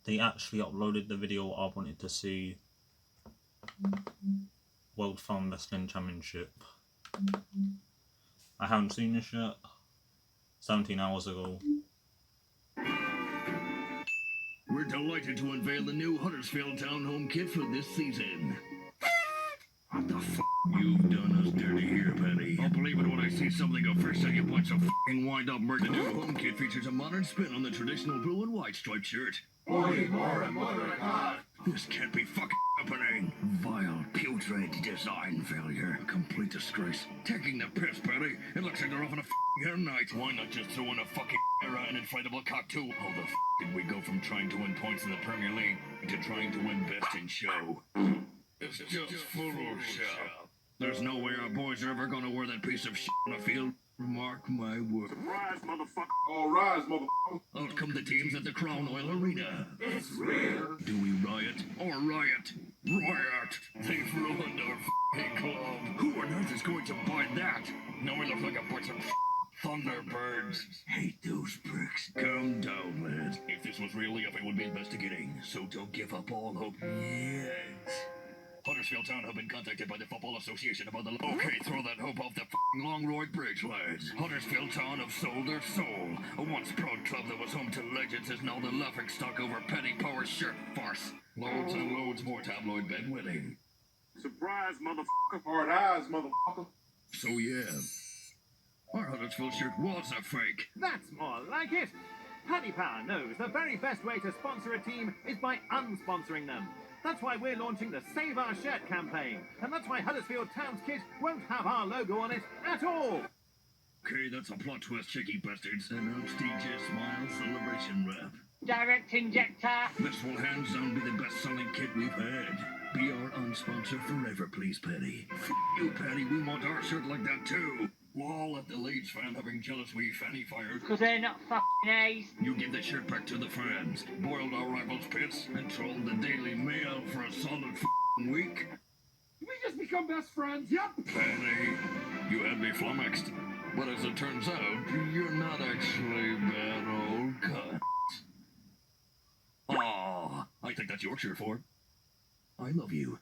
they actually uploaded the video I wanted to see. World Farm Wrestling Championship. I haven't seen this yet. 17 hours ago. We're delighted to unveil the new Huddersfield Town home kit for this season. What the f*** you've done us dirty here, Penny? I'll believe it when I see something official, you bunch of f***ing wind-up murder. The new home kit features a modern spin on the traditional blue and white striped shirt. This can't be fucking happening. Vile, putrid design failure. Complete disgrace. Taking the piss, Penny. It looks like they're off on a f***ing hair night. Why not just throw in a fucking era and inflatable cock too? How the f*** did we go from trying to win points in the Premier League to trying to win best in show? It's just Photoshop. There's no way our boys are ever gonna wear that piece of shit on the field. Mark my word. Rise, motherfucker. All rise, motherfucker. Out come the teams at the Crown Oil Arena. It's real. Do we riot or riot? Riot! They've ruined our f***ing club. Who on earth is going to buy that? Now we look like a bunch of Thunderbirds. Hate those pricks. Calm down, lad. If this was real life, it would be investigating, so don't give up all hope yet. Huddersfield Town have been contacted by the Football Association about the... Okay, throw that hope off the f***ing Longroyd Bridge, lads. Huddersfield Town have sold their soul. A once proud club that was home to legends is now the laughingstock over petty power shirt farce. Loads and loads more tabloid bedwetting. Surprise, motherfucker. Hard eyes, motherfucker. So yeah, our Huddersfield shirt was a fake. That's more like it. Paddy Power knows the very best way to sponsor a team is by unsponsoring them. That's why we're launching the Save Our Shirt campaign. And that's why Huddersfield Town's kit won't have our logo on it at all. Okay, that's a plot twist, cheeky bastards. And I'm DJ Smile Celebration Rap. Direct injector. This will hands down be the best-selling kit we've had. Be our unsponsor forever, please, Paddy. F*** you, Paddy. We want our shirt like that, too. We'll all let the Leeds fan having jealous wee fanny fired. Because they're not fucking A's. You give the shirt back to the fans. Boiled our rivals' pits and trolled the Daily Mail for a solid f***ing week. We just become best friends, yep. Paddy, you had me flummoxed. But as it turns out, you're not actually bad old cunt. Aw, I think that's Yorkshire for. I love you.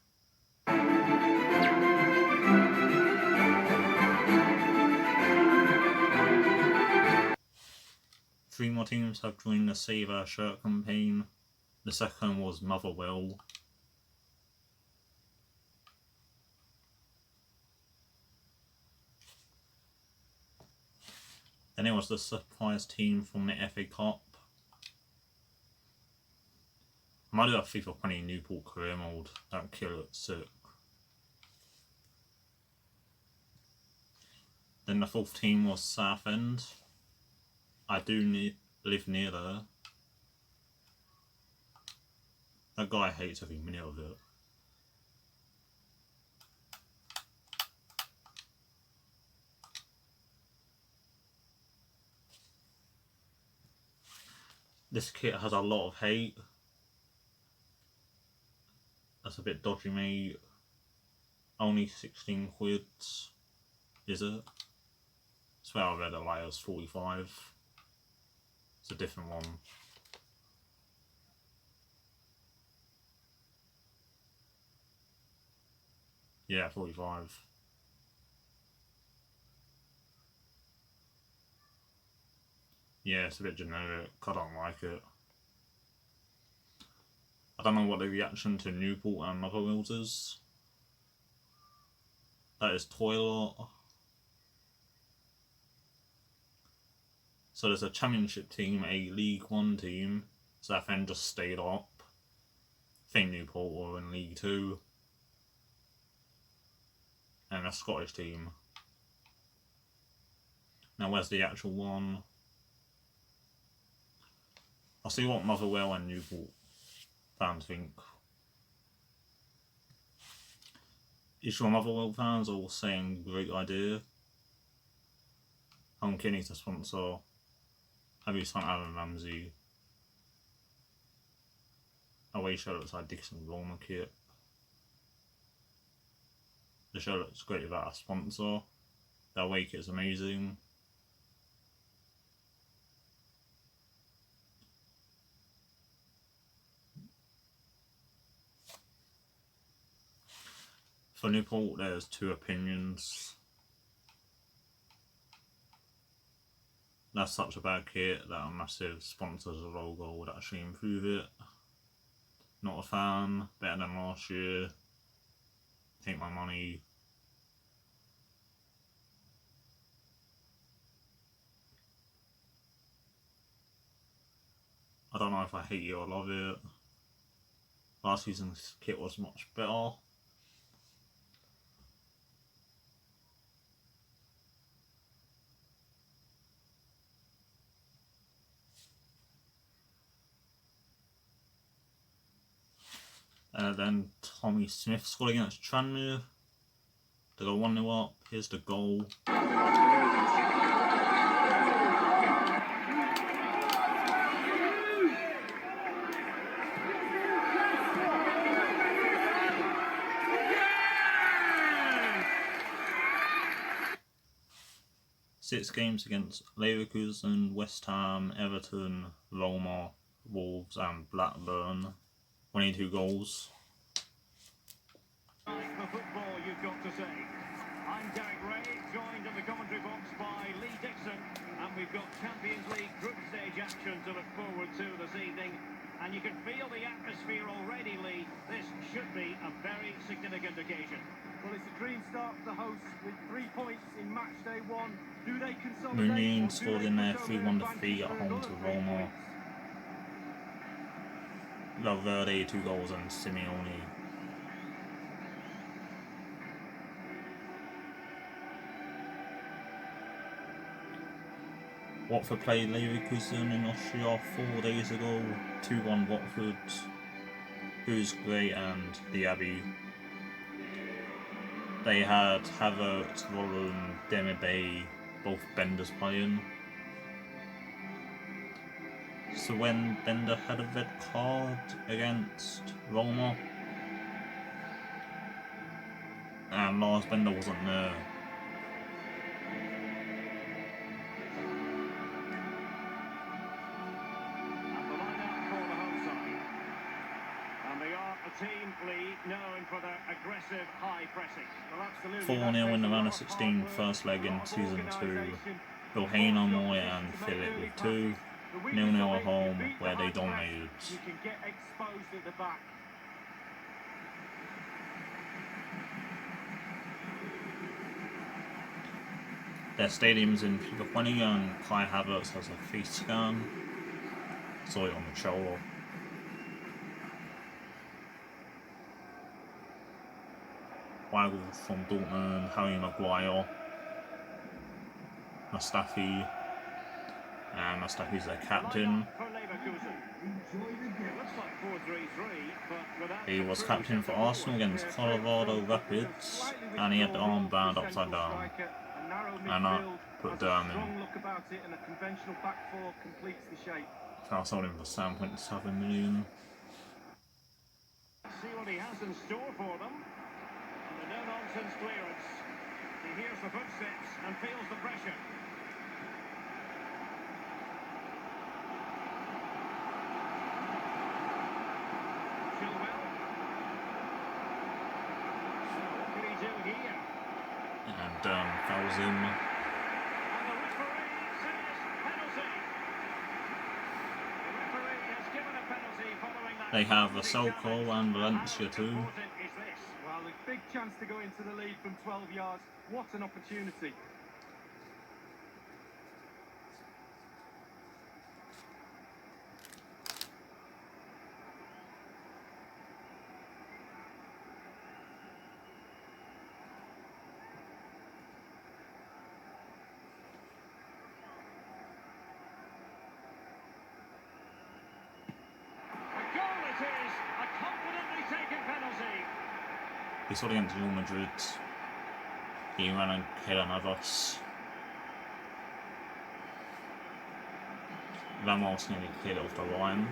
3 more teams have joined the Save Our Shirt campaign. The second was Motherwell. Then it was the surprise team from the FA Cup. I might do a FIFA 20 Newport career mode. That would kill it sick. Then the fourth team was Southend. I do live near there. That guy hates every minute of it. This kit has a lot of hate. That's a bit dodgy, mate. Only 16 quid. Is it? I swear I read it like it was 45. It's a different one. Yeah, 45. Yeah, it's a bit generic. I don't like it. I don't know what the reaction to Newport and Motherwell's is. That is toilet. So there's a championship team, a League One team. Southend just stayed up. I think Newport were in League Two. And a Scottish team. Now where's the actual one? I'll see what Motherwell and Newport fans think. You sure Motherwell fans are all saying great idea? McKennie to sponsor. Have you sent Aaron Ramsey? Away shirt looks like Dixon Roma kit. The shirt looks great without a sponsor. The away kit is amazing. For Newport, there's two opinions. That's such a bad kit that a massive sponsor's logo would actually improve it. Not a fan, better than last year. Take my money. I don't know if I hate it or love it. Last season's kit was much better. Then Tommy Smith scored against Tranmere. They go 1-0 up. Here's the goal. 6 games against Leverkusen, West Ham, Everton, Roma, Wolves and Blackburn. 22 goals. Like the football, you've got to say. I'm Derek Ray, joined in the commentary box by Lee Dixon, and we've got Champions League group stage action to look forward to this evening. And you can feel the atmosphere already, Lee. This should be a very significant occasion. Well, it's a dream start for the hosts with 3 points in match day 1. Do they consolidate? Mounie scored in their 3-1 defeat at home to Roma. Valverde 2 goals and Simeone. Watford played Leverkusen in Austria 4 days ago. 2-1 Watford. Who's great and Diakhaby. They had Harìt, Diakhaby, both Benders playing. So when Bender had a red card against Roma, and Lars Bender wasn't there. Known for their aggressive high pressing. Well, 4-0 in the round of 16, first leg in season 2. Vilhena, Mounie and Phillip with 2. 0-0 at home where they dominated. You can get exposed at the back. Their stadium's in FIFA 20 and Kai Havertz has a face scan. Saw it on the shoulder. Weigl from Dortmund, Harry Maguire, Mustafi, and Mustafi's their captain. He was captain for Arsenal against Colorado Rapids, and he had the armband upside down, and that put down in. I sold him for £7.7 million. See what he has in store for them. The no-nonsense clearance. He hears the footsteps and feels the pressure. Chilwell. So what can he do here? And fouls him. And the referee says penalty. The referee has given a penalty following that. They have Aselco and Valencia too. Well, a big chance to go into the lead from 12 yards. What an opportunity. A goal it is. A confidently taken penalty. He scored against Real Madrid. He ran and hit Navas. Ramos nearly cleared it off the line.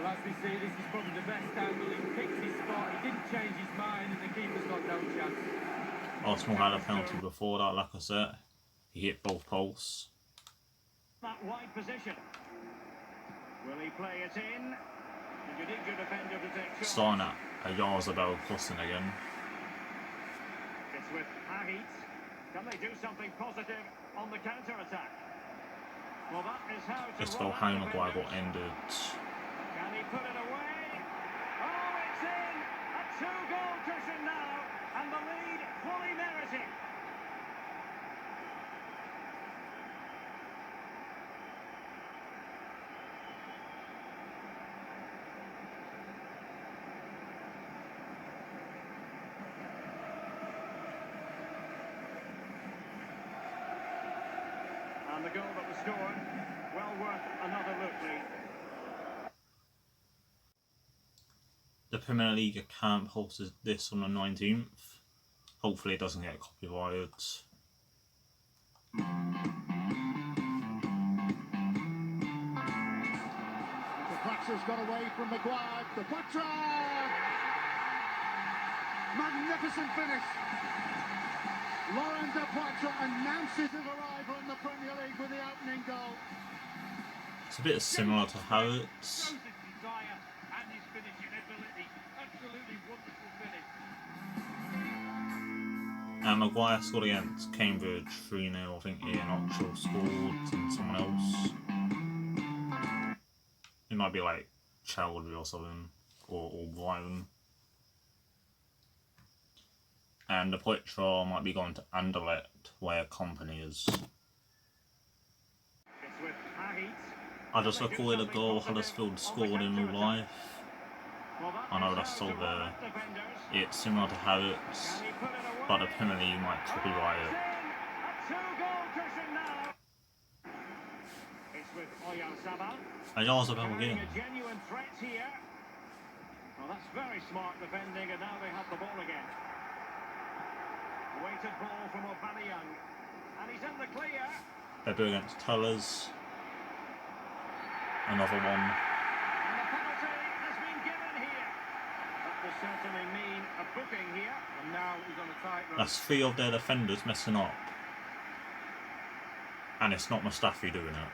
Well, as we see, this is probably the best angle. He picked his spot, he didn't change his mind, and the keeper's got no chance. Arsenal had a penalty before that, like I said. He hit both posts. That wide position. Will he play it in? And you need your defender to take shots. Starting at a Yarzabel crossing again. with Harìt. Can they do something positive on the counter-attack? Well, that is how to Just roll though out Harry Maguire defenders. got ended. Can he put it away? Oh, it's in! A two-goal cushion now, and the lead fully merited. And the goal that was scored, well worth another look, Lee. The Premier League camp hosted this on the 19th. Hopefully it doesn't get copyrighted. The Pritchard's got away from Maguire. The Pritchard! Magnificent finish. Lauren de Pritchard announces his arrival in the Premier League with the opening goal. It's a bit similar to Harìt. Shows his desire and his finishing ability. Absolutely wonderful finish. And Maguire scored against Cambridge 3-0. I think Ian Oxall scored and someone else. It might be like Chelsea or something, or Brighton. And the Pritchard might be going to Anderlecht, where Company is. It's with Harìt. I just recorded a goal Huddersfield scored in real life. I know that's still there. It's similar to Harìt's, but the Premier League might copyright it. A two-goal cushion now. It's with Oyarzabal. Oyarzabal again. A genuine threat here. Well, that's very smart defending, and now they have the ball again. Weighted ball from Aubameyang, and he's in the clear. Beboù against Tellers. Another one. And the penalty has been given here. That will certainly mean a booking here. And now he's on a tightrope. That's 3 of their defenders messing up. And it's not Mustafi doing it.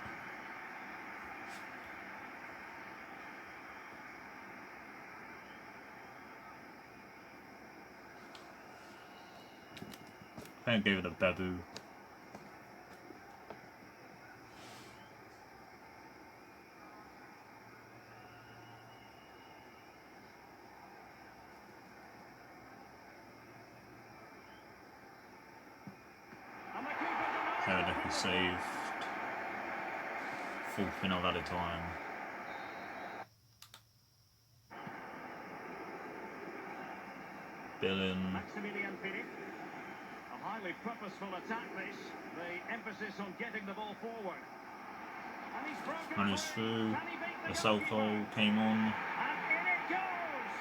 I think I gave it a Beboù. And the keeper's Harìt saved. 4th minute of added time. Billin. Maximilian Phillip. A highly purposeful attack this. The emphasis on getting the ball forward. And he's broken Manu's free. through. Can he beat The the Selko goalkeeper? came on. And in it goes.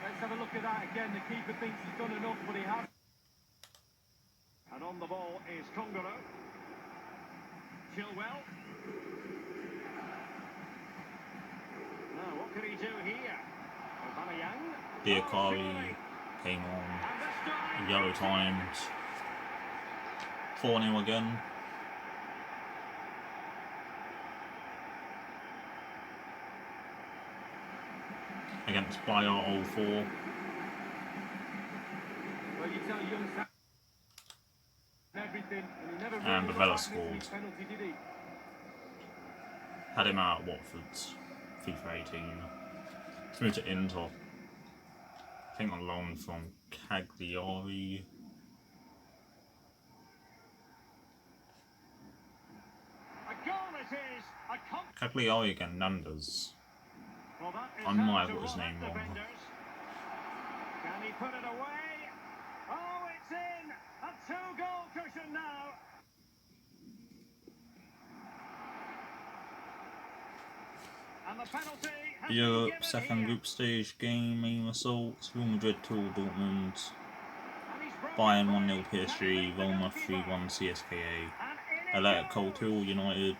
Let's have a look at that again. The keeper thinks he's done enough, but he hasn't. And on the ball is Kongoro. Chilwell. Now, what could he do here? Aubameyang. Diakhaby came on. And this time, Yellow times. 4-0 again. Against Bayer 04. Well, you tell young Sam everything, and he never And really Vilhena looked back scored. missing his penalty, did he? Had him out at Watford's FIFA 18. He's moved to Inter. I think on loan from Cagliari. a goal it is. A Cagliari again, Nandas. well, that is I might how have to got his roll name out wrong. defenders. Can he put it away? Oh, it's in. A two-goal cushion now. And the penalty has been Europe, given second here. group stage game, main results. Real Madrid 2 Dortmund. And he's broken Bayern free. 1-0 Can he PSG, beat the Roma goalkeeper? 3-1 CSKA. And in it Atletico goes. 2 United.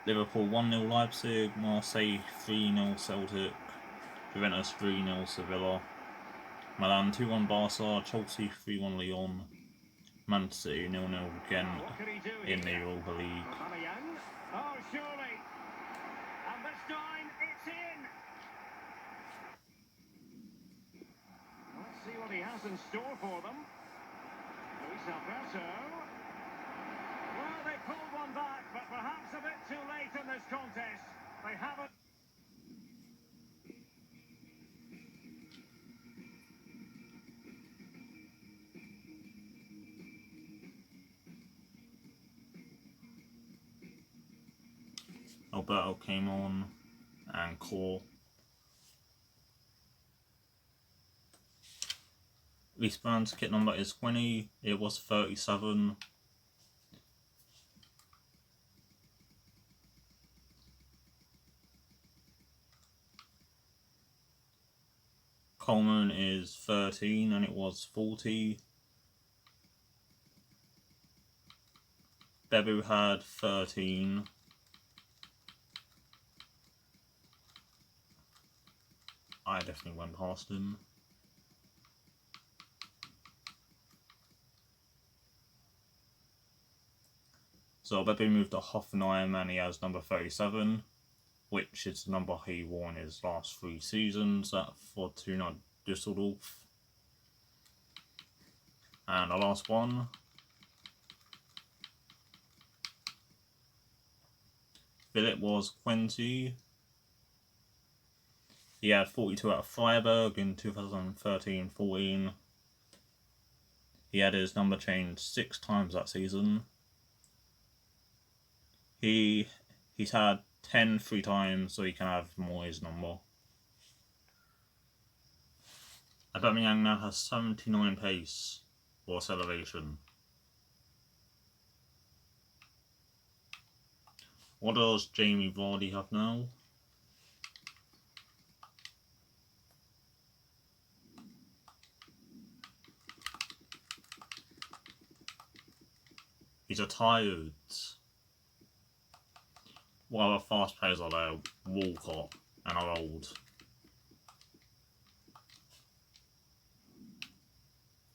Liverpool 1-0 Leipzig, Marseille 3-0 Celtic, Juventus 3-0 Sevilla, Milan 2-1 Barca, Chelsea 3-1 Lyon, Man City 0-0 Ghent What can he do in the here? Europa League. Aubameyang. has in store for them. Luis Alberto. Well, they pulled one back, but perhaps a bit too late in this contest. They haven't. Alberto came on and Core. Eastbound's kit number is 20, it was 37. Coleman is 13 and it was 40. Beboù had 13. I definitely went past him. So Beboù moved to Hoffenheim and he has number 37, which is the number he wore in his last 3 seasons at Fortuna Düsseldorf. And the last one, Phillip was 20. He had 42 at Freiburg in 2013-14. He had his number changed 6 times that season. He's had 10 3 times, so he can have more his number. Aubameyang now has 79 pace for acceleration. What does Jamie Vardy have now? He's retired. What other fast players are there? Walcott and are old.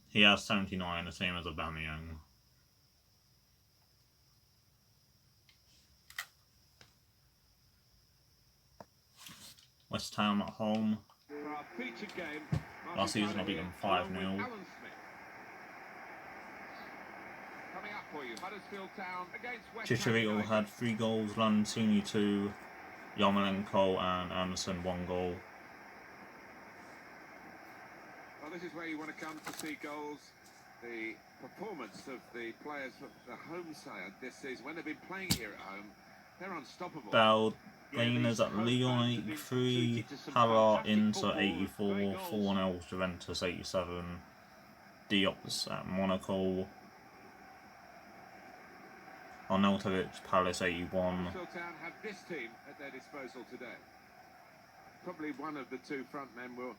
He has 79, the same as Aubameyang. West Ham at home. For our featured game, Last season I beat them 5-0. Chicharito had 3 goals, Lanzini 2, Yarmolenko and Anderson 1 goal. Well, this is where you want to come to see goals. The performance of the players of the home side this season, when they've been playing here at home, they're unstoppable. Baldainers at Lyon 83, Harìt Inter 84, 4-0 Juventus 87, Diop's at Monaco, Arnautovic Palace 81. Huddersfield Town have this team at their disposal today. Probably one of the 2 front men will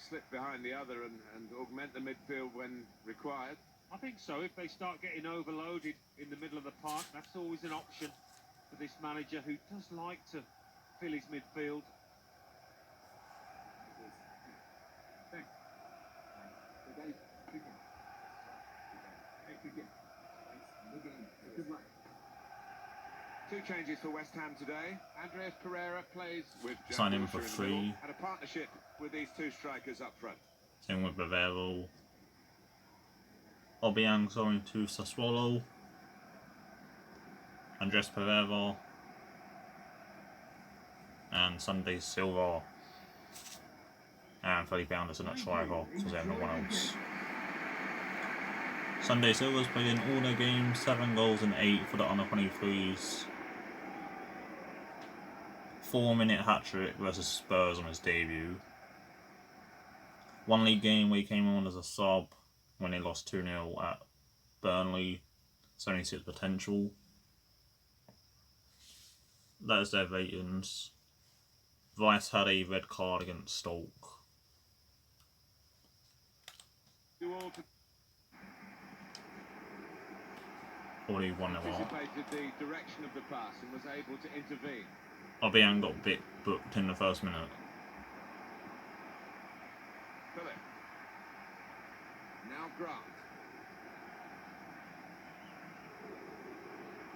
slip behind the other and augment the midfield when required. I think so. If they start getting overloaded in the middle of the park, that's always an option for this manager who does like to fill his midfield. Two changes for West Ham today. Andreas Pereira plays with Sign him for free. And a partnership with these 2 strikers up front. Same with Bavaria. Aubameyang going to Sassuolo. Andres Pereira. And Sunday Silva. And Phillip Anderson at striker, because they have no one else. Sunday Silva's played in all their games, 7 goals and 8 for the under-23s. 4-minute hat-trick versus Spurs on his debut. 1 league game where he came on as a sub when they lost 2-0 at Burnley. 76 potential. That is their ratings. Rice had a red card against Stoke. Already 1-0 up. Anticipated the direction of the pass and was able to intervene. Aubameyang got bit booked in the first minute. Phillip. Now Grant.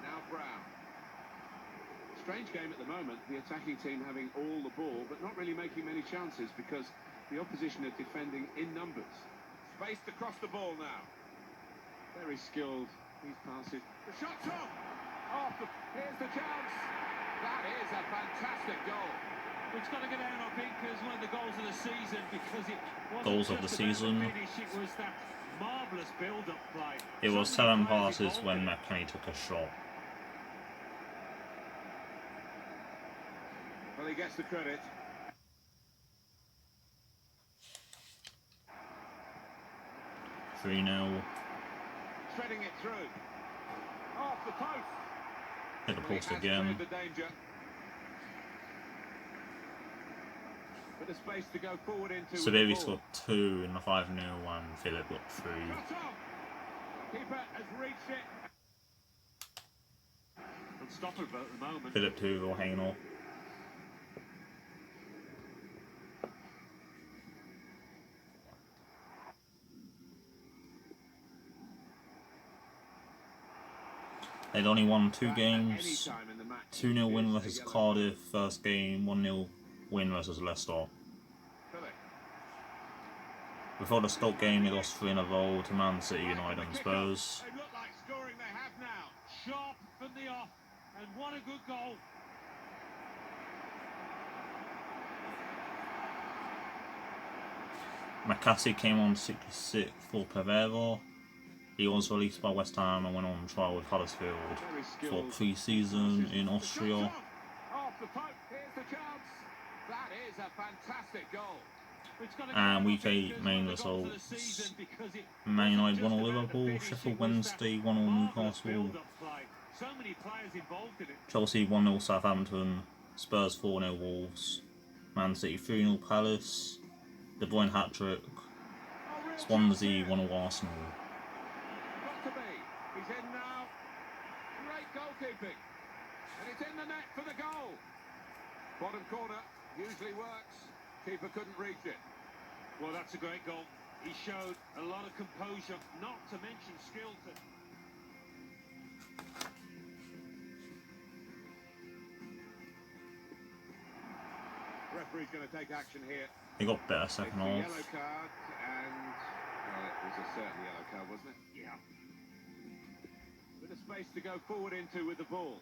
Now Brown. Strange game at the moment, the attacking team having all the ball, but not really making many chances because the opposition are defending in numbers. raced across the ball now. Very skilled. These passes. The shot's on. Here's the chance. That is a fantastic goal. It's got to go down, I think, as one of the goals of the season, because it wasn't Goals of just the about season. finish, it was that marvellous build-up play. It was So many 7 players passes involved when in it. McKennie took a shot. Well, he gets the credit. Three 0. Threading it through. Off the post. Hit the Well, he post has again. cleared the danger. Bit of space to go forward into. So with the Baby ball. scored 2 in the 5-0 and Phillip got 3. Shot on. Keeper has reached it. Unstoppable at the moment. Phillip 2, Vilhena. They'd only won 2 games. 2-0 win versus Cardiff, first game, 1-0 win versus Leicester. Before the Stoke game, they lost 3 in a row to Man City, United and Spurs. They look like scoring. They have now. Sharp from the off, and what a good goal. McKennie came on 66 for Pereira. He was released by West Ham and went on trial with Huddersfield for pre-season in Austria. Off the post. Here's the chance. That is a fantastic goal. It's got to go And down, week I think, 8 as main one of the goals of the results. season, because it Man United wasn't 1-0 just about the Liverpool, finish, Sheffield it was Wednesday that 1-0 marvellous Newcastle, build-up play. So many players involved in it. Chelsea 1-0 Southampton, Spurs 4-0 Wolves, Man City 3-0 Palace, De Bruyne hat-trick, Swansea 1-0 Arsenal. Got to be. He's in now. Great goalkeeping. And it's in the net for the goal. Bottom corner. Usually works. Keeper couldn't reach it. Well, that's a great goal. He showed a lot of composure, not to mention skill. Referee's going to take action here. He got better It's second a half. yellow card and it was a certain yellow card, wasn't it? Yeah. Bit of space to go forward into with the ball.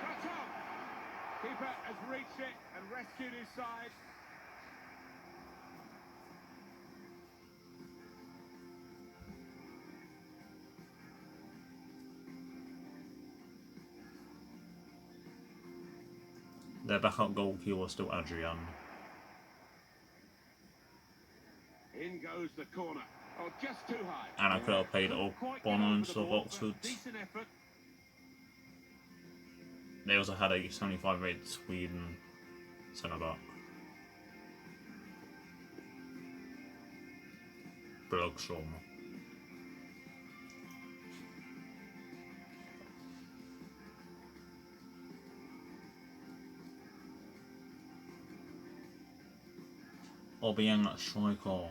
Shot on. Keeper has reached it and rescued his side. Their backup goalkeeper was still Adrian. In goes the corner. Oh, just too high. And I could have played Quite get Ogbonna over instead the of ball, Oxford. but decent effort. They also had a 75 rated Sweden centre back. Bergstrom. Aubameyang at striker.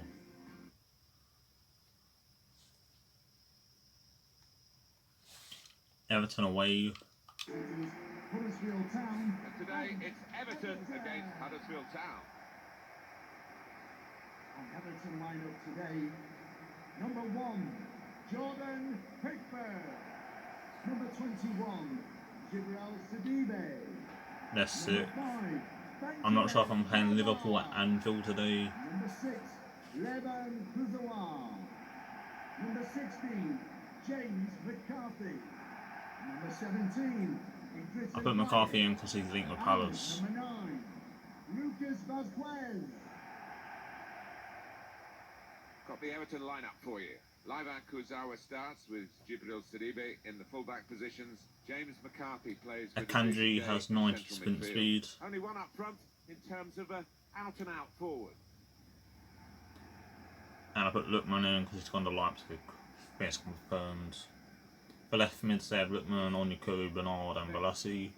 Everton away. Huddersfield Town. And today it's Everton against Huddersfield Town. On Everton lineup today, number 1, Jordan Pickford. Number 21, Jibril Sidibe. That's sick. Number 5, I'm not sure if I'm playing Liverpool at Anfield today. Number 6, Leverkusen. Number 16, James McCarthy. Number 17, I put McCarthy in because he's linked with Palace. Number 9, Lucas Vazquez. Got the Everton lineup for you. Livan Kurzawa starts with Jibril Sidibe in the fullback positions. James McCarthy plays with Akanji has 90 sprint speed. Only one up front in terms of a out-and-out forward. And I put Lookman in because he's gone to Leipzig. It's confirmed. The left mid said Lookman, Onyekuru, Bernard and Balassi.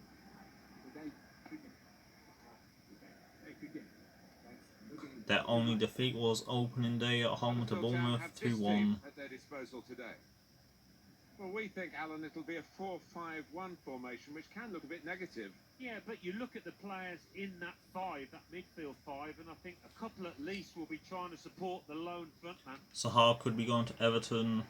Their only defeat was opening day at home to Huddersfield Town Bournemouth have this 2-1. team at their disposal today. Well, we think, Alan, it'll be a 4-5-1 formation, which can look a bit negative. Yeah, but you look at the players in that five, that midfield five, and I think a couple at least will be trying to support the lone frontman. Sahar could be going to Everton.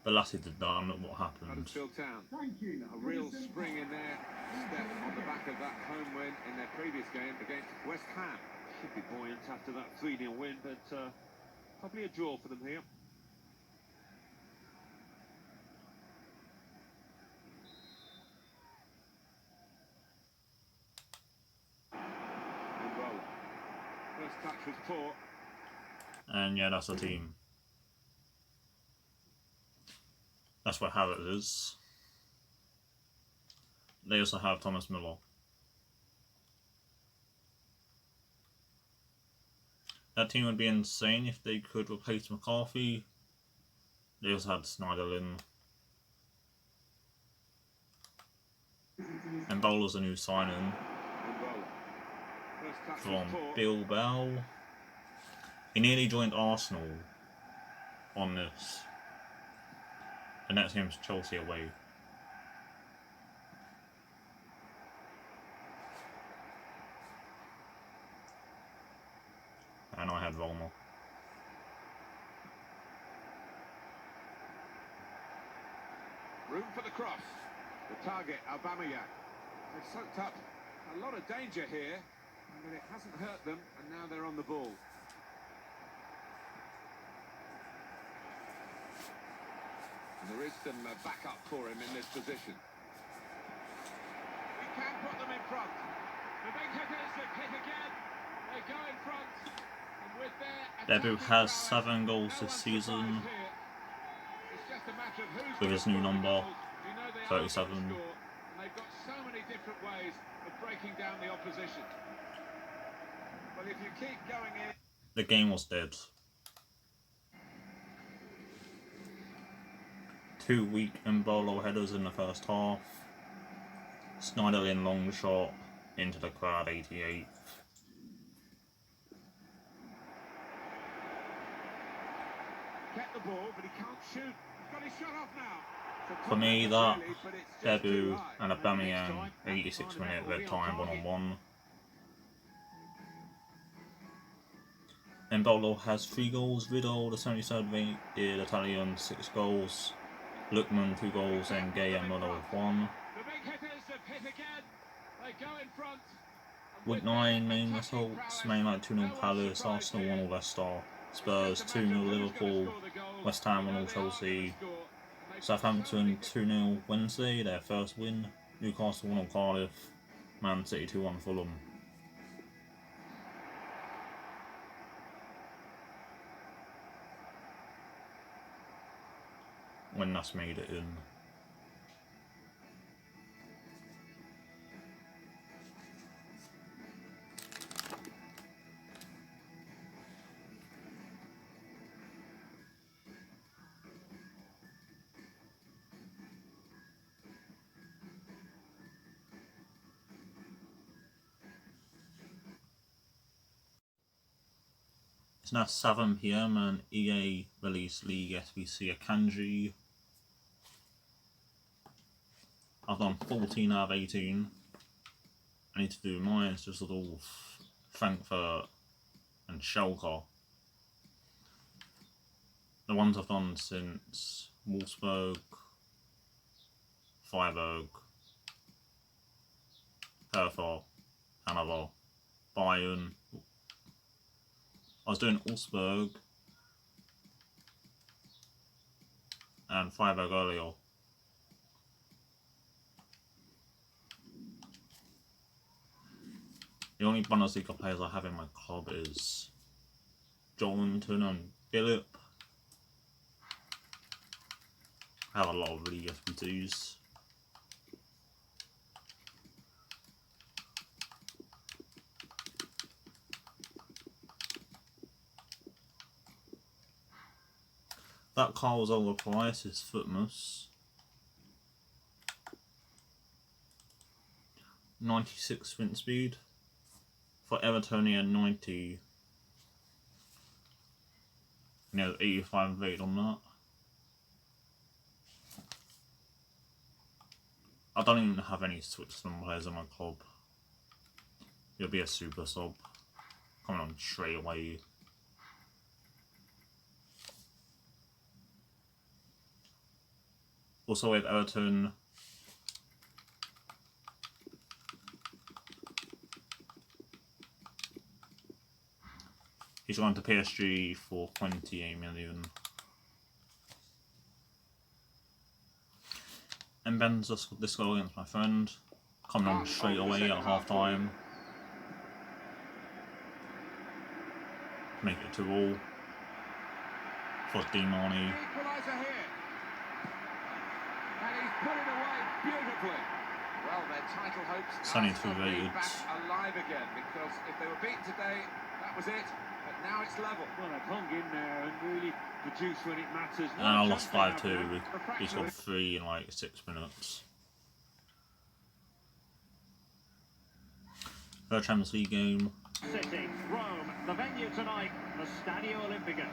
But Lassie did that, and look what happened. Huddersfield Town. Thank you. A real spring in their step on the back of that home win in their previous game against West Ham. Should be buoyant after that 3-0 win, but probably a draw for them here. First touch was poor. And yeah, that's the team. That's where Harìt is. They also have Thomas Müller. That team would be insane if they could replace McCarthy. They also had Snyderlin. And Bowler's a new signing from Bilbao. He nearly joined Arsenal on this. The next game's Chelsea away. And I had Roma. Room for the cross. The target, Aubameyang. They've soaked up a lot of danger here, but it hasn't hurt them, and now they're on the ball. And there is some backup for him in this position. He can put them in front. The big hitters have hit again. They go in front. And with their Beboù has 7 goals this season with his new number, 37. And they've got so many different ways of breaking down the opposition. But if you keep going in... The game was dead. 2 weak Embolo headers in the first half. Snyderlin long shot into the crowd, 88th. Kept the ball, but he can't shoot. He's got his shot off now. For me, that Beboù and Aubameyang 86-minute red time 1-on-1. Embolo has 3 goals. Riddle, the 77th rated Italian, 6 goals. Lookman 2 goals, and Gay and Muller with 1. Week 9 main results: Man United 2-0 Palace, Arsenal 1-0 Leicester, Spurs 2-0 Liverpool, West Ham 1-0 Chelsea, Southampton 2-0 Wednesday, their first win, Newcastle 1-0 Cardiff, Man City 2-1 Fulham. When that's made it in. It's now 7 PM and EA released League SBC Akanji. I've done 14 out of 18. I need to do mine, it's just little Frankfurt and Schalke. The ones I've done since Wolfsburg, Freiburg, Hertha, Hanover, Bayern. I was doing Wolfsburg and Freiburg earlier. The only Bundesliga players I have in my club is Jolinton and Phillip. I have a lot of League SB2s. That car was overpriced, it's Footmus. 96 sprint speed. For Everton, he had 90. And he has 85 rated on that. I don't even have any Switzerland players in my club. It'll be a super sub. Coming on straight away. Also with Everton, he's gone to PSG for 28 million. And Ben's just got this goal against my friend. Coming on straight away at half time. Make it 2-2 for Mounie. Equaliser here. And he's put it away beautifully. Well, their title hopes It's only are 2 suddenly rated. back alive again, because if they were beaten today, that was it. But now it's level. Well, they've hung in there and really produced when it matters. And I lost 5-2. He scored 3 in like 6 minutes. Third Champions League game. City, Rome, the venue tonight, the Stadio Olimpico.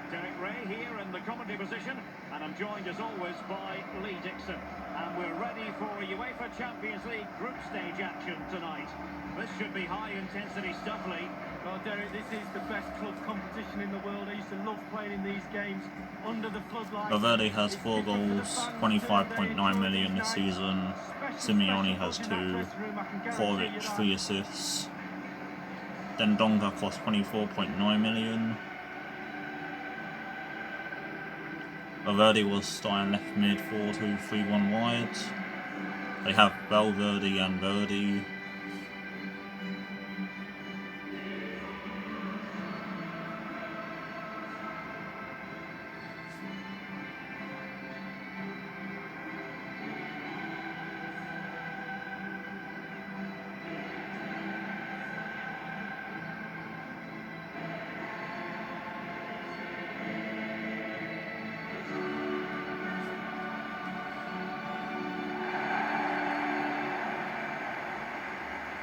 Derek Ray here in the commentary position, and I'm joined as always by Lee Dixon. And we're ready for UEFA Champions League group stage action tonight. This should be high intensity stuff, Lee. Well, Derek, this is the best club competition in the world. I used to love playing in these games under the floodlights. Valverde has 4 goals, 25.9 million this season. Simeone has 2. Harìt 3 assists. Then Donga cost 24.9 million. Valverde was starting left mid 4-2-3-1 wide. They have Valverde and Verdi.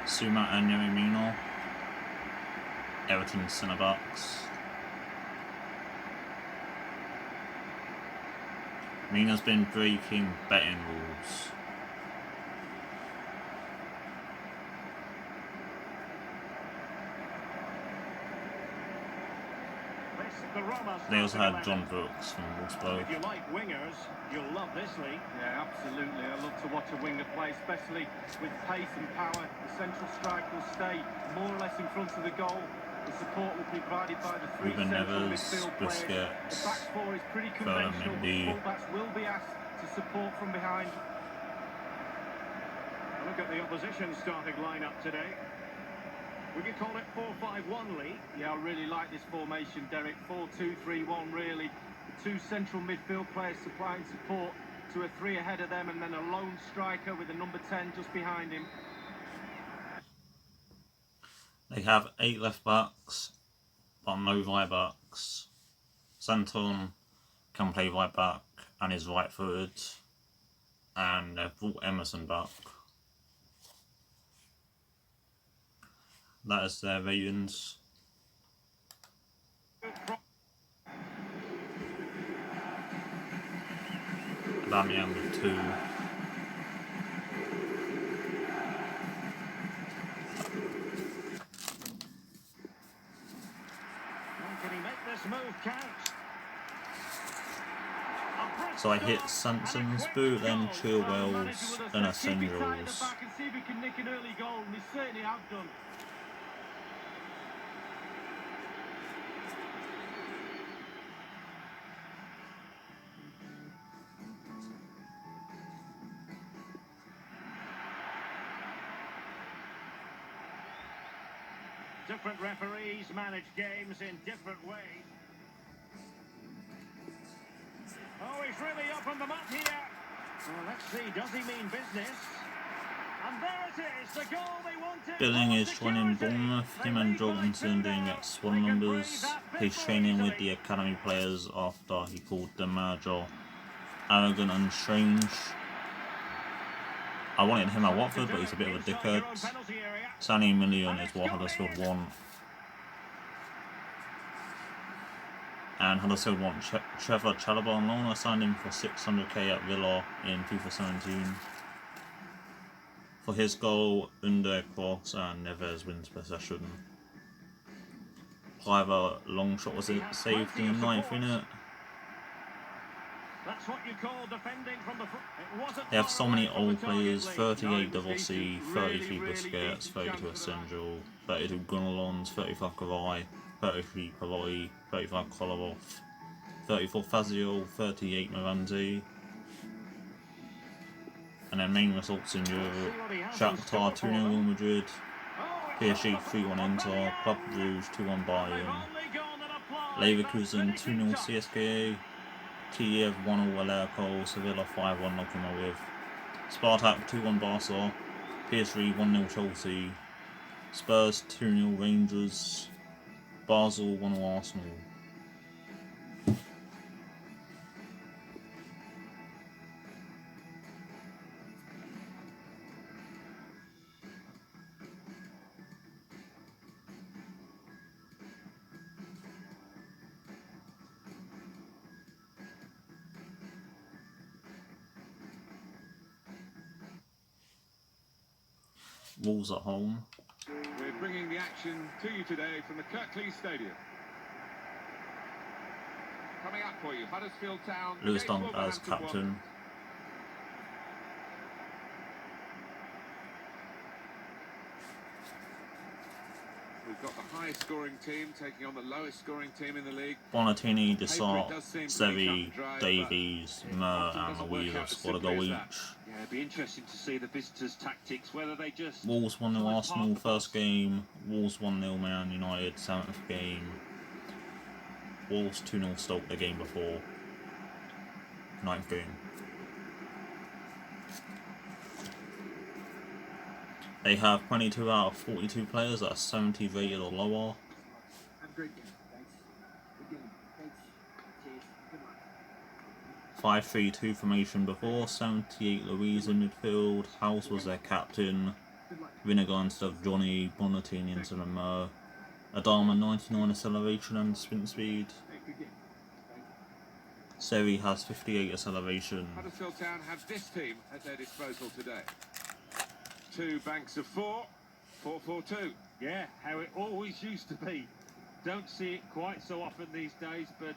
Suma and Yeremina, Everton centre backs. Mina's been breaking betting rules. They also had John Brooks from Wolfsburg. If you like wingers, you'll love this, Lee. Yeah, absolutely. I love to watch a winger play, especially with pace and power. The central strike will stay more or less in front of the goal. The support will be provided by the 3 Ruben central Neves, midfield players. Busquets, The back 4 is pretty Phillip, conventional. Mendy. The fullbacks will be asked to support from behind. Look at the opposition starting lineup today. Would you call it 4-5-1, Lee? Yeah, I really like this formation, Derek. 4-2-3-1, really. The 2 central midfield players supplying support to a 3 ahead of them, and then a lone striker with a number 10 just behind him. They have 8 left backs, but no right backs. Santon can play right back and is right footed, and they've brought Emerson back. That is their ratings. Aubameyang with 2. Can he make this move count? So I hit Sanson's boot, then Chilwell's, then Asensio's. See if he can nick an early goal, and he certainly have done. Different referees manage games in different ways. Oh, he's really up on the map here. Well, let's see, does he mean business? And there it is, the goal they wanted. Billing is joining Bournemouth. Him and Jorgensen doing at Swan numbers. He's training with the academy players after he called the manager arrogant and strange. I wanted him at Watford, but he's a bit of a dickhead. 70 million is what Huddersfield want. And Huddersfield want Trevor Chalobah on loan. I signed him for 600k at Villa in FIFA 17. For his goal, under cross and Neves wins possession. Either long shot was it saved in the 9th minute. That's what you call defending from the front. They have so many old players, 38 Diakhaby, 33 Busquets, 32 Essential, 32 Gunalons, 35 Kavai, 33 Kavai, 35 Kolarov, 34 Fazio, 38 Moranzi. And then main results in Europe: Shakhtar 2-0 Real Madrid, PSG 3-1 Inter, Club Brugge 2-1 Bayern, Leverkusen 2-0 CSKA, Kiev 1-0 Valerco, Sevilla 5-1 Lokomotiv, Spartak 2-1 Barca, PSV 1-0 Chelsea, Spurs 2-0 Rangers, Basel 1-0 Arsenal. Wolves at home. We're bringing the action to you today from the Kirklees Stadium. Coming up for you, Huddersfield Town. Lewis Dunk as captain. We've got the highest scoring team taking on the lowest scoring team in the league. Bonatini, Desart, Sevi, Davies, Mur and Louise have scored a goal each. Yeah, it'd be interesting to see the visitors' tactics, whether they just... Wolves 1-0 Arsenal first game, Wolves 1-0 Man United 7th game, Wolves 2-0 Stoke the game before, 9th game. They have 22 out of 42 players that are 70 rated or lower. Have a great game. Thanks. Good game. Thanks. Cheers. Good luck. 5-3-2 formation before, 78 Louise in midfield, House was their captain, Vinegar instead of Johnny, Bonatini instead of Mur, Adama 99 acceleration and sprint speed, Seri has 58 acceleration. Huddersfield Town have this team at their disposal today. 2 banks of 4, 4-4-2. Yeah, how it always used to be. Don't see it quite so often these days, but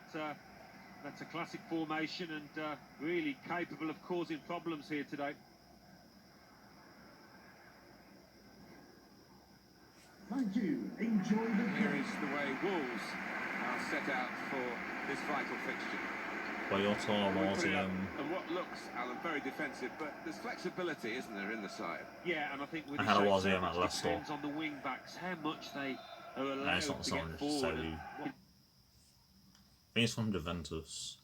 that's a classic formation and really capable of causing problems here today. Thank you. Enjoy the Here game. is the way Wolves are set out for this vital fixture. Boyota, Martian. And what looks, Alan, very defensive, but there's flexibility, isn't there, in the side? Yeah, and I think with I had a his Wazir so at much Leicester. depends on the wing backs, how much they are No, allowed it's not to someone get just forward. Seri. I think he's from Juventus.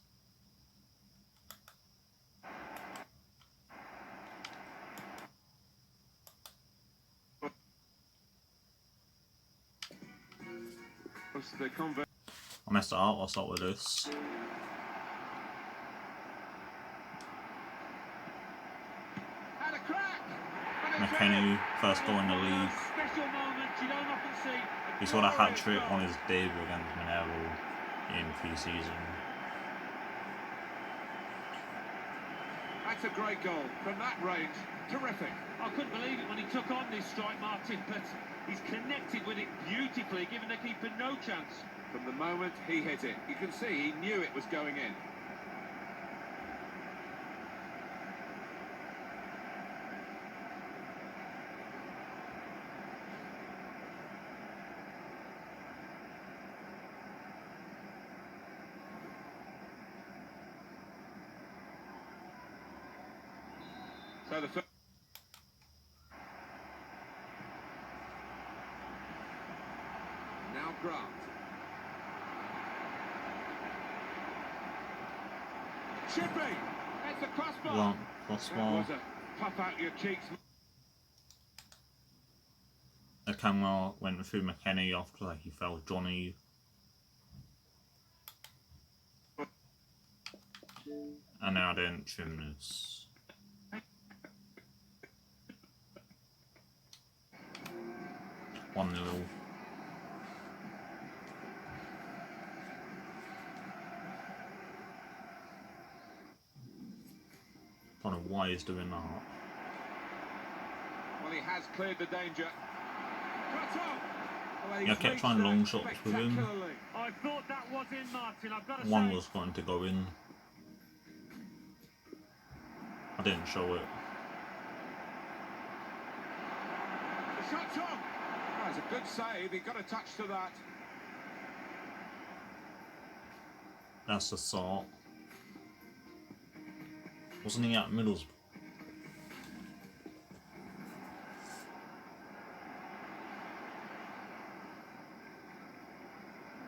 I messed it up, I'll start with this. McKennie, first goal in the league. Special moment you don't often see. He scored a hat-trick on his debut against Mineiro in pre-season. That's a great goal from that range. Terrific. I couldn't believe it when he took on this strike, Martin, but he's connected with it beautifully, giving the keeper no chance. From the moment he hit it, you can see he knew it was going in. So the now Grant. Chipping. It's a crossbar. Grant, That crossbar. was a puff out your cheeks. The camera went through McKennie after he fell Johnny. And now I didn't trim this. One nil. Don't know why he's doing that. he has cleared the danger. Cut off. Well, Yeah, I kept trying long shots with him. spectacularly. I thought that was in, Martin. I've got to One say. was going to go in. I didn't show it. The shot's off. That's a good save. He got a touch to that. That's the start. Wasn't he at Middlesbrough?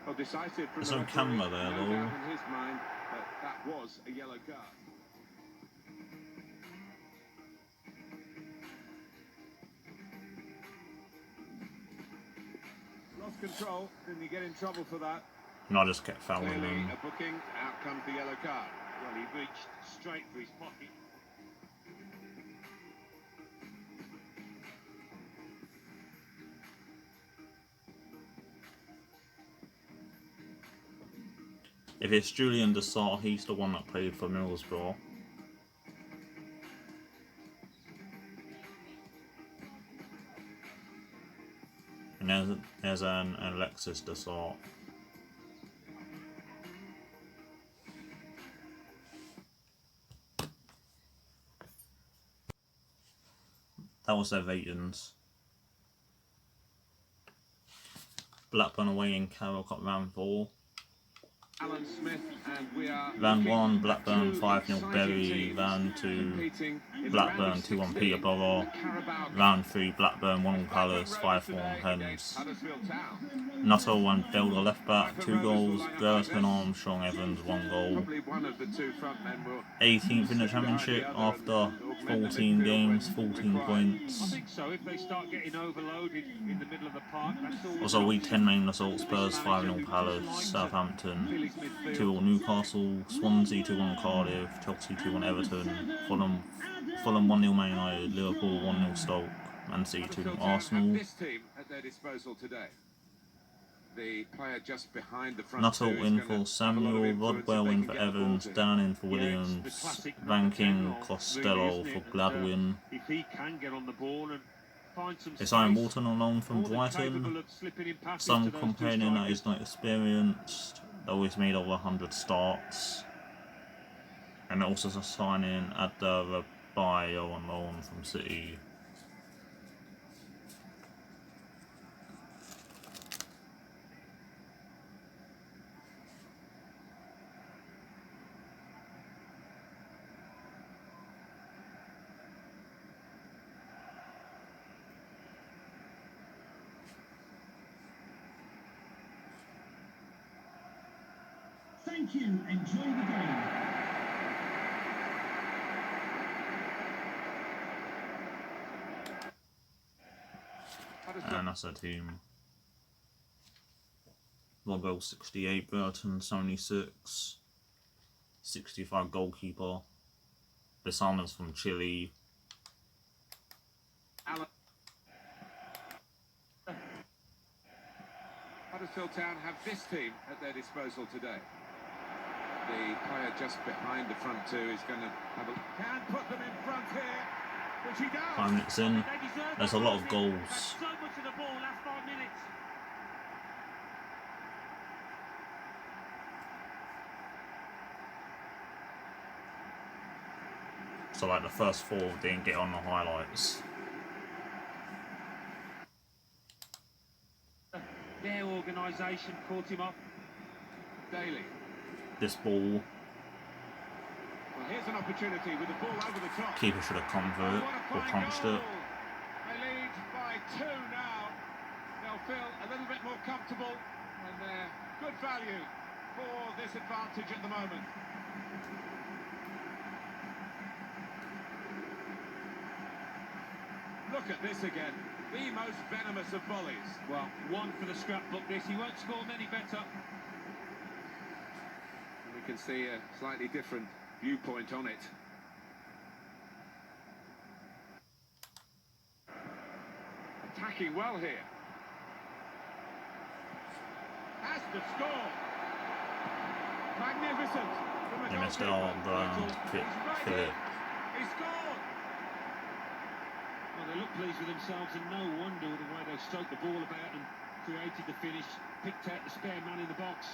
Well, decisive from There's the no referee. camera there, No though. doubt in his mind that that was a yellow card. Lost control, and you get in trouble for that. And I just kept fouling Clearly him. a booking, out comes the yellow card. Well, he reached straight for his pocket. If it's Julian Dessart, he's the one that played for Middlesbrough. And there's an Alexis Dessart. That was their Vatans. Blackburn away in Carroll Cup round 4. Alan Smith, and we are Round looking 1, at Blackburn two 5-0 exciting Bury. teams Round 2, competing in the Blackburn round of 2-1 16 Peterborough. in the Carabao Cup. Round 3, Blackburn 1-1 Palace, Blackburn 5-4 Rovers today against Hens. Huddersfield Town. Nuttall 1 Delta left back, 2 Blackburn Rovers goals. will line up Brereton like this. Armstrong Evans 1 goal. Probably one of the two front men will 18th in the sit behind Championship the other after and augment the 14 midfield games, when 14 required. I points. think so. If they start getting overloaded in the middle of the park, that's all. Also, week 10 main result: Spurs 5-0 Palace, Southampton 2-0 Newcastle, Swansea 2-1 Cardiff, Chelsea 2-1 Everton, Fulham 1-0 Man United, Liverpool 1-0 Stoke, Man City 2-0 Arsenal. This team at their disposal today. The player just behind the front Nuttall two is in gonna for have a lot Samuel, of influence Rodwell if in they for can get the ball Evans, to him. Dan in for Yeah, it's the Williams, classic Van number 10 King, role, Costello really, isn't for it? And, Gladwin. if he can get on the ball and find some It's space, Iron Walton on loan from more than capable Brighton. of slipping in passes Some to those two complaining that strikers. he's not experienced, though he's made over 100 starts. And also a signing at the Bayo on loan from City. Thank you. Enjoy the game. And that's our team. Logo 68, Burton 76, 65 goalkeeper. Bisana's from Chile. Huddersfield Town have this team at their disposal today. The player just behind the front two is going to have a... Can put them in front here, which he does. 5 minutes in, They deserve there's that a lot of penalty. goals. That's so much of the ball last 5 minutes. So like the first 4 didn't get on the highlights. Their organisation caught him up. Daly. This ball, Well, here's an opportunity with the ball over the top. keeper should have come for it, or punched it. They lead by 2 now. They'll feel a little bit more comfortable, and they're good value for this advantage at the moment. Look at this again. The most venomous of volleys. Well, one for the scrapbook this. He won't score many better. And we can see a slightly different viewpoint on it. Attacking well here. Has to score. Magnificent. From the They missed it goalkeeper. all, Brown, He's right Phillip. in. He scored. Well, they look pleased with themselves, and no wonder with the way they stroked the ball about and created the finish, picked out the spare man in the box.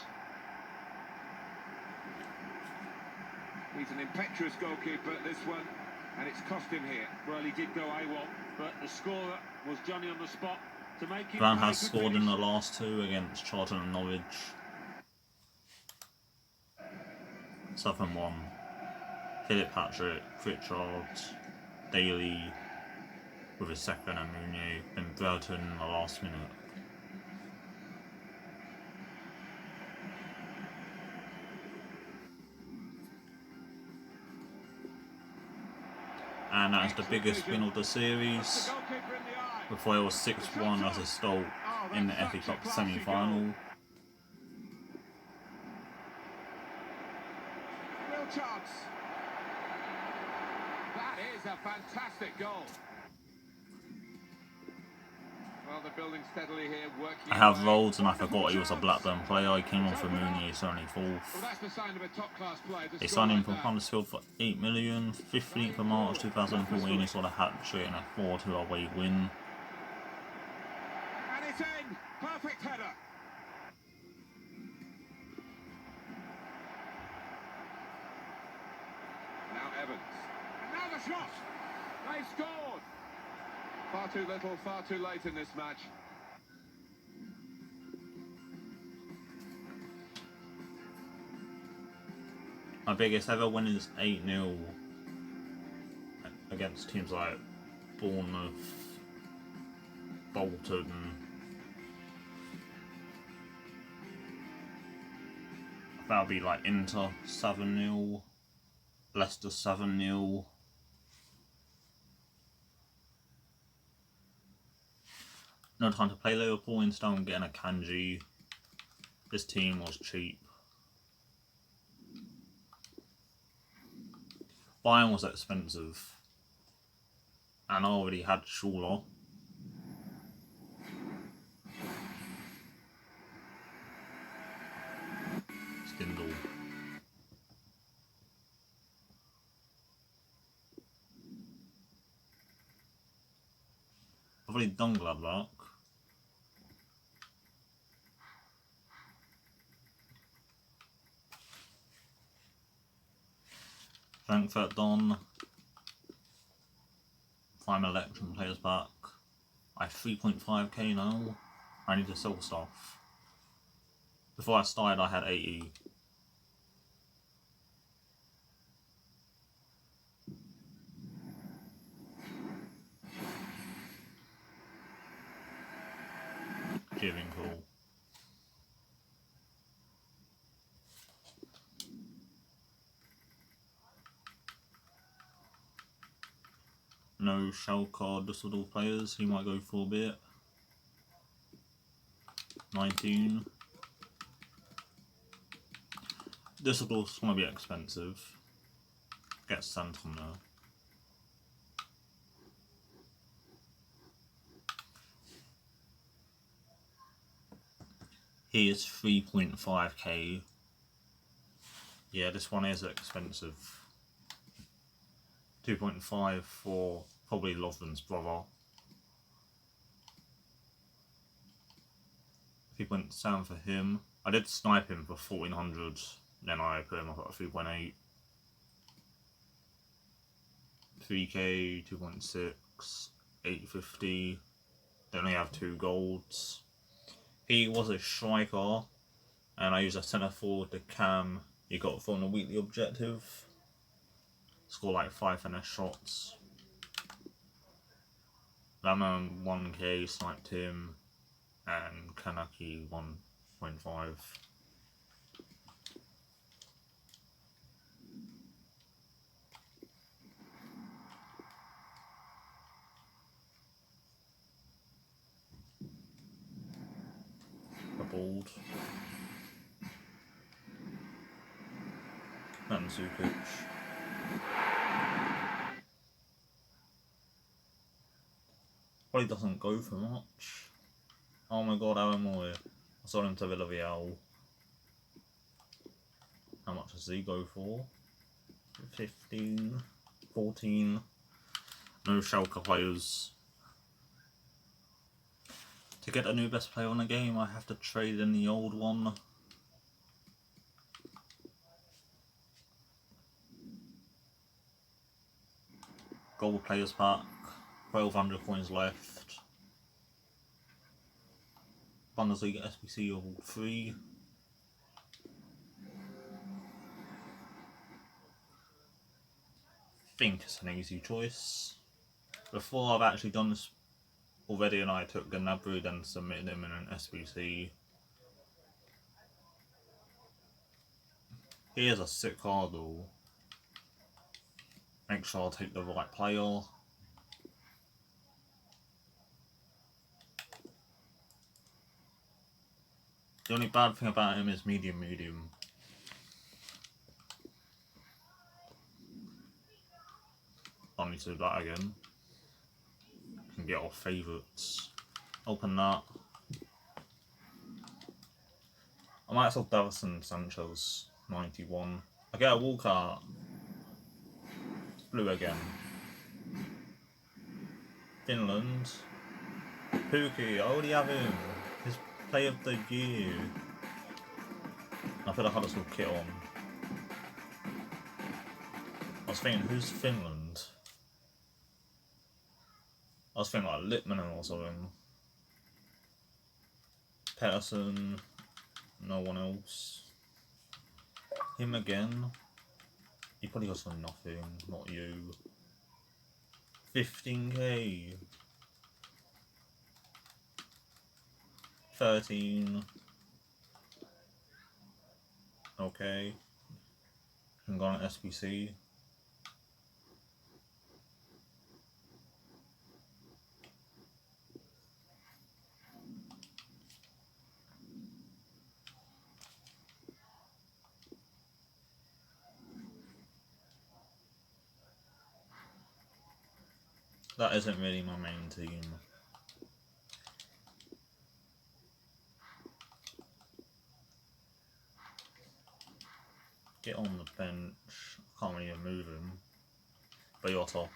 He's an impetuous goalkeeper, this one, and it's cost him here. Well, he did go AWOL, but the scorer was Johnny on the spot to make it. Brown has scored in the last two against Charlton and Norwich. Southern won. Phillip, Pritchard, Daly with his second and Mounie, then Everton in the last minute. And that is the biggest win of the series. Before it was 6-1 as a Stoke in the FA Cup semi-final. Real chance. That is a fantastic goal. Well, they're building steadily here, working. I have Rolls and I forgot he was a Blackburn player. He came on for Mounie, he's only 4th. Well, that's the sign of a top-class player. They signed him from Huddersfield for $8 million. 15th of March 2014, he scored a hat-trick and a 4-2 away win. And it's in! Perfect header! Now Evans. And now the shot! They scored! Far too little, far too late in this match. My biggest ever win is 8-0 against teams like Bournemouth, Bolton. That'll be like Inter 7-0, Leicester 7-0. No time to play Liverpool, instead I'm getting Akanji. This team was cheap. Bayern was expensive. And I already had Schuler. Stindl. I've already done Gladbach. Frankfurt done. Final election players back. I have 3.5k now. I need to sell stuff. Before I started I had 80. Giving cool. No Schalke Düsseldorf players, he might go for a bit. 19. Düsseldorf's gonna be expensive. Get Santon there. He is 3.5k. Yeah, this one is expensive. 2.5 for probably Lovren's brother. 3.7 for him. I did snipe him for 1400, then I put him up at 3.8. 3k, 2.6, 850. They only have 2 golds. He was a striker, and I used a centre forward to cam. He got from the weekly objective. Score like 5 finesse shots. Lama 1k, sniped him, and Kanaki 1.5. Bald. And Zukic. Probably doesn't go for much. Oh my god, Aubameyang. I saw him to Villarreal. How much does he go for? 15, 14. No Schalke players. To get a new best player on the game, I have to trade in the old one. Gold Players Pack, 1200 coins left. Bundesliga SBC Award 3. Think it's an easy choice. Before I've actually done this already, and I took Gnabry, then submitted him in an SBC. Here's a sick card though. Make sure I take the right player. The only bad thing about him is medium. I need to do that again. Can get off favourites. Open that. I might sell Davison Sanchez, 91. I get a Walcott. Blue again. Finland. Pookie, I already have him. His play of the year. I put a Huddersfield kit on. I was thinking, who's Finland? I was thinking like Lippmann or something. Pettersson. No one else. Him again. He probably got some nothing, not you. 15k. 13. Okay. Can go on SBC. That isn't really my main team. Get on the bench. Can't really move him. But you're top.